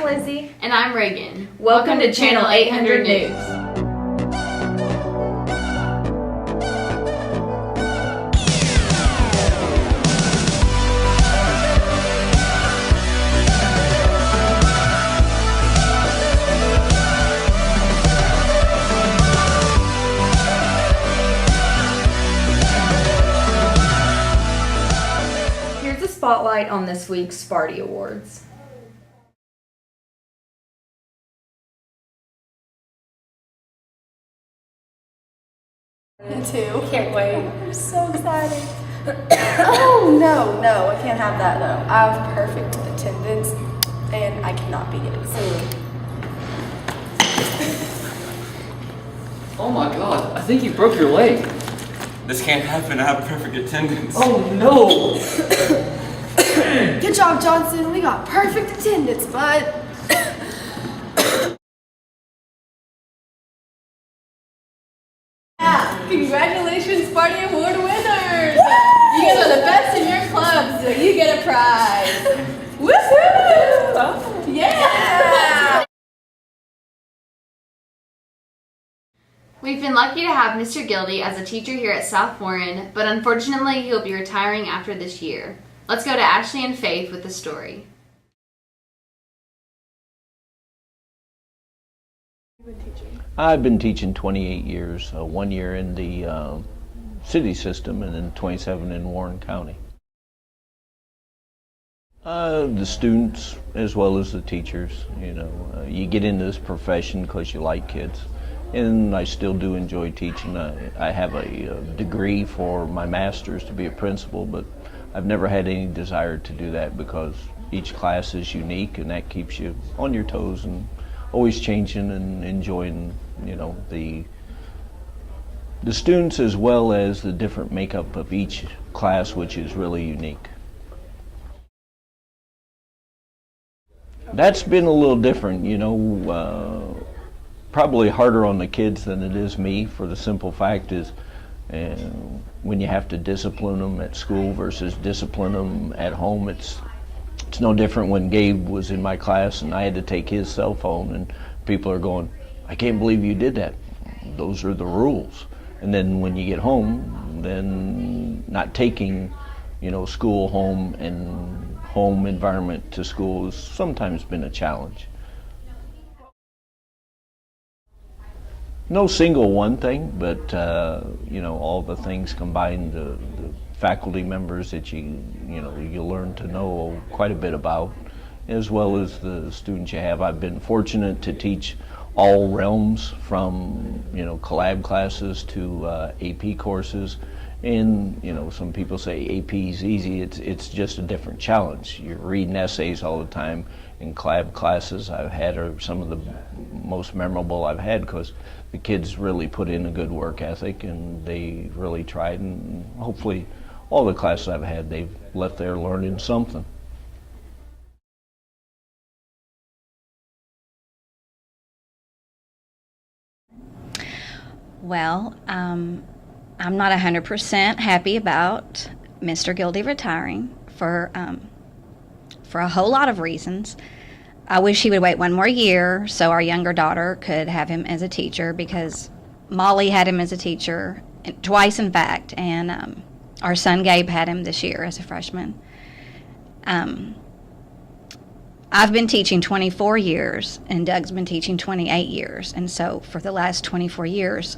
Lizzie. And I'm Reagan. Welcome to Channel 800 News. Here's a spotlight on this week's Sparty Awards. Me too. Can't wait. I'm so excited. Oh, no, I can't have that though. I have perfect attendance and I cannot be getting sick. Oh my god, I think you broke your leg. This can't happen. I have perfect attendance. Oh no! Good job, Johnson. We got perfect attendance, bud. Congratulations, Sparty Award winners! You guys are the best in your club, so you get a prize. Woohoo! Yeah! We've been lucky to have Mr. Gildy as a teacher here at South Warren, but unfortunately he'll be retiring after this year. Let's go to Ashley and Faith with the story. I've been teaching 28 years, 1 year in the city system and then 27 in Warren County. The students as well as the teachers, you get into this profession because you like kids, and I still do enjoy teaching. I have a degree for my master's to be a principal, but I've never had any desire to do that because each class is unique and that keeps you on your toes and always changing and enjoying, the students as well as the different makeup of each class, which is really unique. That's been a little different, probably harder on the kids than it is me, for the simple fact is when you have to discipline them at school versus discipline them at home, it's no different when Gabe was in my class and I had to take his cell phone and people are going, I can't believe you did that. Those are the rules. And then when you get home, then not taking, school home and home environment to school has sometimes been a challenge. No single one thing, but all the things combined, the faculty members that you learn to know quite a bit about, as well as the students you have. I've been fortunate to teach all realms from collab classes to AP courses, and some people say AP is easy. It's just a different challenge. You're reading essays all the time. In collab classes I've had are some of the most memorable I've had because the kids really put in a good work ethic and they really tried, and hopefully all the classes I've had, they've left there learning something. Well, I'm not 100% happy about Mr. Gildy retiring for a whole lot of reasons. I wish he would wait one more year so our younger daughter could have him as a teacher, because Molly had him as a teacher twice, in fact, and our son Gabe had him this year as a freshman. I've been teaching 24 years and Doug's been teaching 28 years, and so for the last 24 years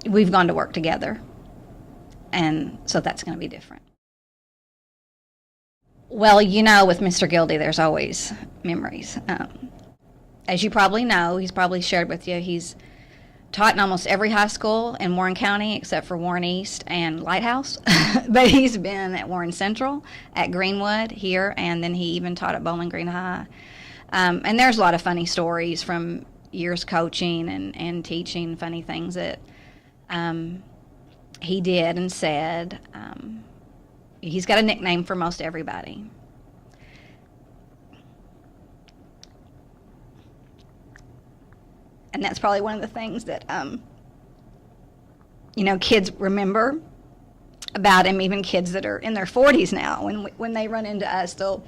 we've gone to work together, and so that's going to be different. Well, with Mr. Gildy there's always memories. As you probably know, he's probably shared with you, he's taught in almost every high school in Warren County except for Warren East and Lighthouse. But he's been at Warren Central, at Greenwood here, and then he even taught at Bowling Green High. And there's a lot of funny stories from years coaching and teaching, funny things that he did and said. He's got a nickname for most everybody. And that's probably one of the things that, kids remember about him, even kids that are in their 40s now. When they run into us, they'll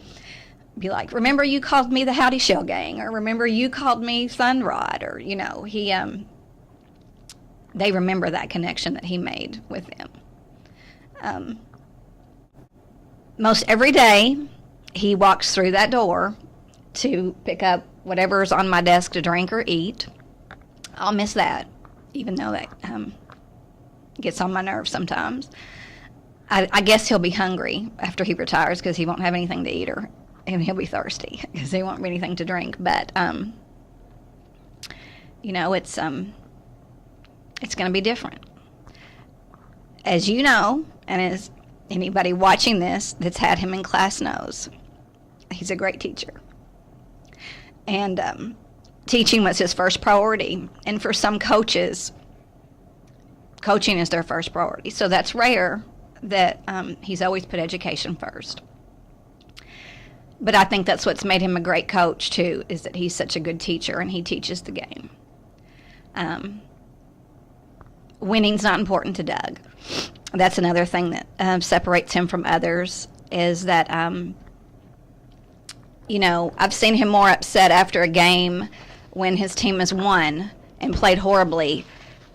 be like, remember you called me the Howdy Shell Gang, or remember you called me Sun Rod, or, you know, they remember that connection that he made with them. Most every day, he walks through that door to pick up whatever's on my desk to drink or eat. I'll miss that, even though that gets on my nerves sometimes. I guess he'll be hungry after he retires because he won't have anything to eat, and he'll be thirsty because he won't have anything to drink. But you know, it's going to be different, as you know, and as anybody watching this that's had him in class knows. He's a great teacher, and teaching was his first priority. And for some coaches, coaching is their first priority. So that's rare that he's always put education first. But I think that's what's made him a great coach, too, is that he's such a good teacher and he teaches the game. Winning's not important to Doug. That's another thing that separates him from others, is that, you know, I've seen him more upset after a game when his team has won and played horribly,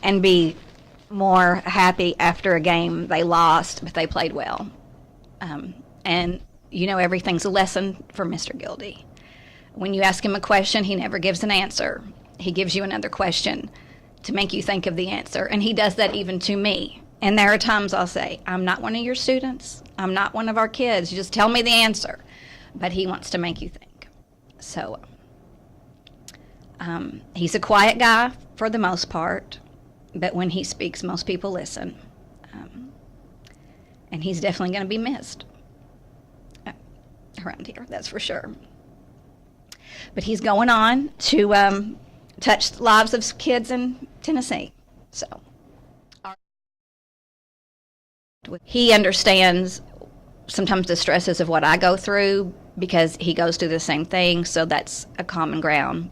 and be more happy after a game they lost but they played well. And you know, everything's a lesson for Mr. Gildy. When you ask him a question, he never gives an answer. He gives you another question to make you think of the answer, and he does that even to me. And there are times I'll say, I'm not one of your students, I'm not one of our kids, you just tell me the answer. But he wants to make you think. So he's a quiet guy for the most part, but when he speaks, most people listen. And he's definitely going to be missed around here, that's for sure. But he's going on to touch the lives of kids in Tennessee. So he understands sometimes the stresses of what I go through because he goes through the same thing, so that's a common ground.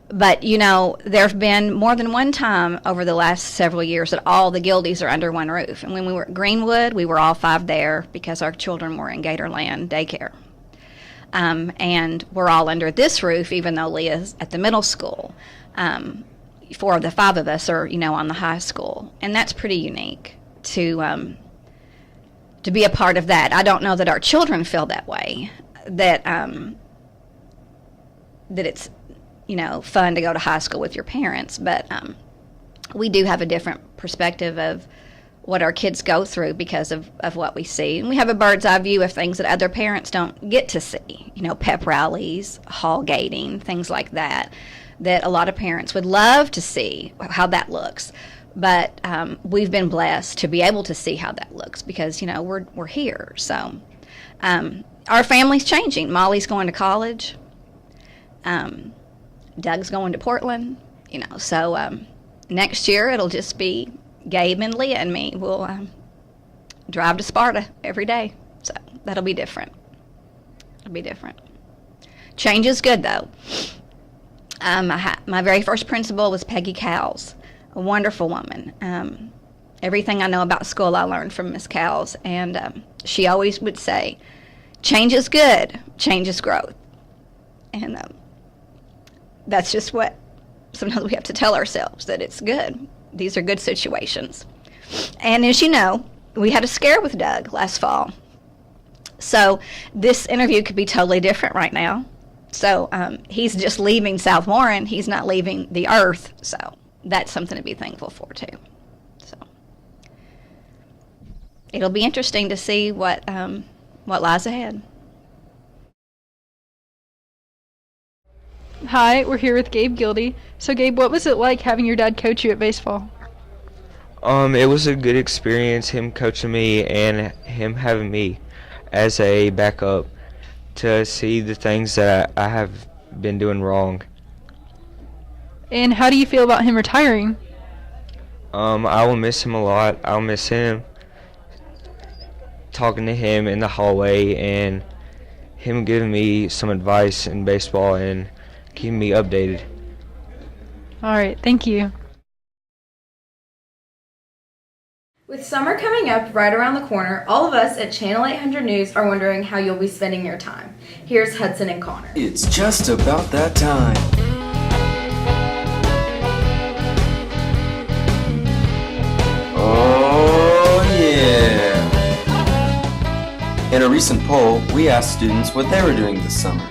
But, you know, there have been more than one time over the last several years that all the Gildys are under one roof. And when we were at Greenwood, we were all 5 there because our children were in Gatorland daycare. And we're all under this roof, even though Leah's at the middle school. 4 of the 5 of us are, you know, on the high school. And that's pretty unique to be a part of that. I don't know that our children feel that way, that it's, you know, fun to go to high school with your parents, but we do have a different perspective of what our kids go through because of what we see. And we have a bird's eye view of things that other parents don't get to see, you know, pep rallies, hall gating, things like that, that a lot of parents would love to see how that looks. But we've been blessed to be able to see how that looks because, you know, we're here. So our family's changing. Molly's going to college. Doug's going to Portland, you know, so next year it'll just be Gabe and Leah and me. We'll drive to Sparta every day, so that'll be different. It'll be different. Change is good, though. My very first principal was Peggy Cowles, a wonderful woman. Everything I know about school I learned from Miss Cowles, and she always would say, change is good, change is growth. And that's just what sometimes we have to tell ourselves, that it's good. These are good situations. And as you know, we had a scare with Doug last fall. So this interview could be totally different right now. So he's just leaving South Warren. He's not leaving the earth. So that's something to be thankful for, too. So it'll be interesting to see what lies ahead. Hi, we're here with Gabe Gildy. So Gabe, what was it like having your dad coach you at baseball? It was a good experience, him coaching me and him having me as a backup to see the things that I have been doing wrong. And how do you feel about him retiring? I will miss him a lot. I'll miss him talking to him in the hallway and him giving me some advice in baseball and keeping me updated. All right, thank you. With summer coming up right around the corner, all of us at Channel 800 News are wondering how you'll be spending your time. Here's Hudson and Connor. It's just about that time. Oh, yeah. In a recent poll, we asked students what they were doing this summer.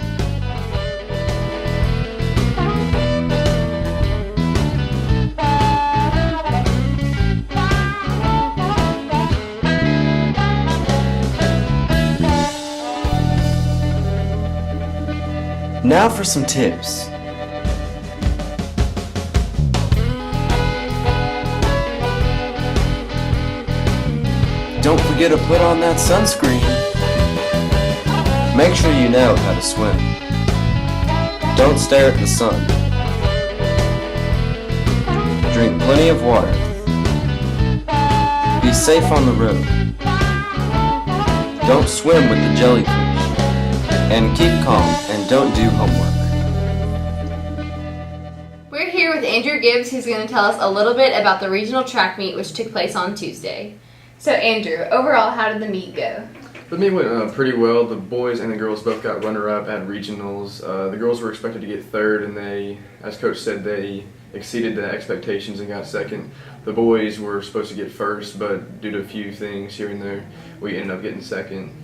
Now for some tips. Don't forget to put on that sunscreen. Make sure you know how to swim. Don't stare at the sun. Drink plenty of water. Be safe on the road. Don't swim with the jellyfish. And keep calm and don't do homework. We're here with Andrew Gibbs, who's going to tell us a little bit about the regional track meet which took place on Tuesday. So Andrew, overall, how did the meet go? The meet went pretty well. The boys and the girls both got runner-up at regionals. The girls were expected to get third, and they, as Coach said, they exceeded the expectations and got second. The boys were supposed to get first, but due to a few things here and there, we ended up getting second.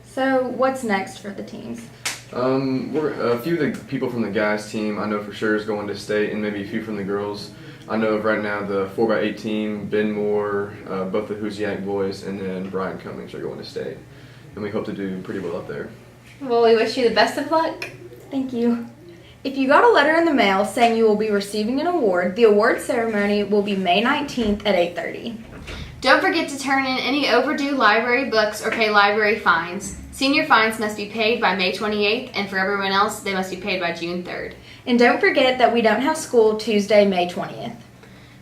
So, what's next for the teams? A few of the people from the guys team I know for sure is going to state, and maybe a few from the girls. I know of right now the 4x8 team, Ben Moore, both the Hoosiac boys, and then Brian Cummings are going to state. And we hope to do pretty well up there. Well, we wish you the best of luck. Thank you. If you got a letter in the mail saying you will be receiving an award, the award ceremony will be May 19th at 8:30. Don't forget to turn in any overdue library books or pay library fines. Senior fines must be paid by May 28th, and for everyone else, they must be paid by June 3rd. And don't forget that we don't have school Tuesday, May 20th.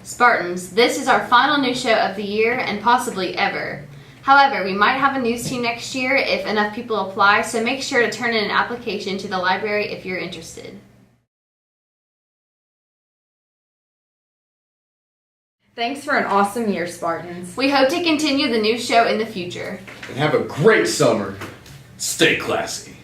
Spartans, this is our final news show of the year and possibly ever. However, we might have a news team next year if enough people apply, so make sure to turn in an application to the library if you're interested. Thanks for an awesome year, Spartans. We hope to continue the news show in the future. And have a great summer. Stay classy.